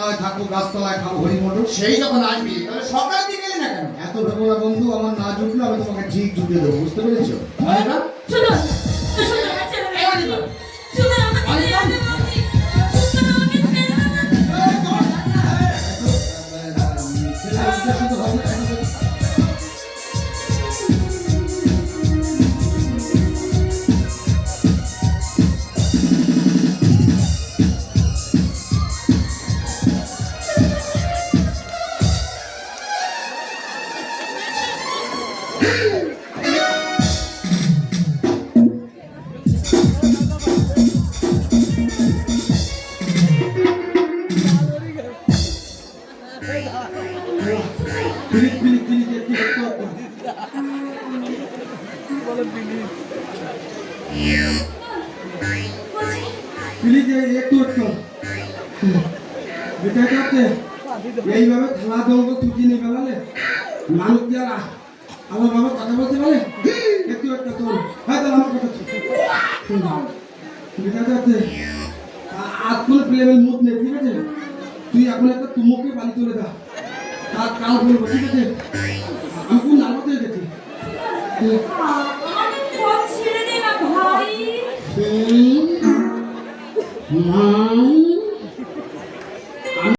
বাংলায় থাকবো, গাছতলায় খাবো হরি মটর। সেই যখন আসবি তাহলে সকাল দিকে এলি না কেন? এত ভেবো না বন্ধু, আমার না জুটলে আমি তোমাকে ঠিক জুটিয়ে দেবো, বুঝতে পেরেছো? অনিতা, শুনুন, শুনুন, আমার ছেলে মেয়ে অনিতা, শুনুন, আমাকে ছেড়ে দেন আপনি। শুনুন, আমাকে ছেড়ে দেন। ছেলের উদ্দেশ্য তো ভাবনা কেন করছো? পিলিক পিলিক পিলিক একটু পিলিক একটু একটু বেটা কাটে এইভাবে থালা জঙ্গল তুই নিয়ে গেলালে মানুষ কি আর আমার বাবা কথা বলতে পারে? একটু একটা তোর হ্যাঁ তাহলে আমার কথা বেটা কাটে আজ কোনো প্লেবেল মুখ নেই, ঠিক আছে? তুই এখন একটা তুমুকে বাড়ি তুলে দা, আর কাল বলবো, ঠিক আছে? আমি খুব নার্ভাস হয়ে গেছি। আমাকে পথ ছেড়ে দে না ভাই। মা